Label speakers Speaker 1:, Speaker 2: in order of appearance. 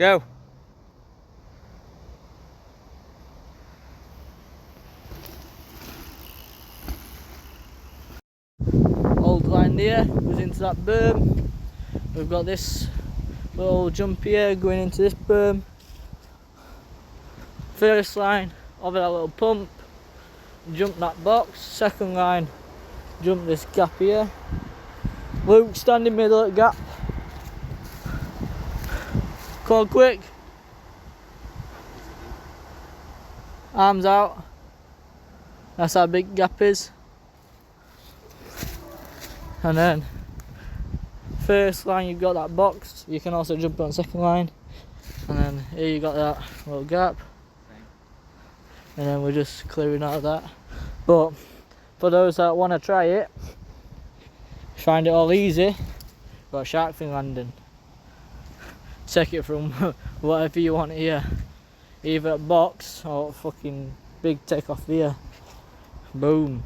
Speaker 1: Go. Old line there goes into that berm. We've got this little jump here going into this berm. First line over that little pump, jump that box. Second line, jump this gap here. Luke, stand in middle of the gap. Come on, quick. Arms out. That's how big gap is. And then first line you've got that box. You can also jump on second line. And then here you got that little gap. And then we're just clearing out of that. But for those that want to try it, find it all easy, got shark fin landing. Take it from whatever you want here, either a box or fucking big takeoff here. Boom.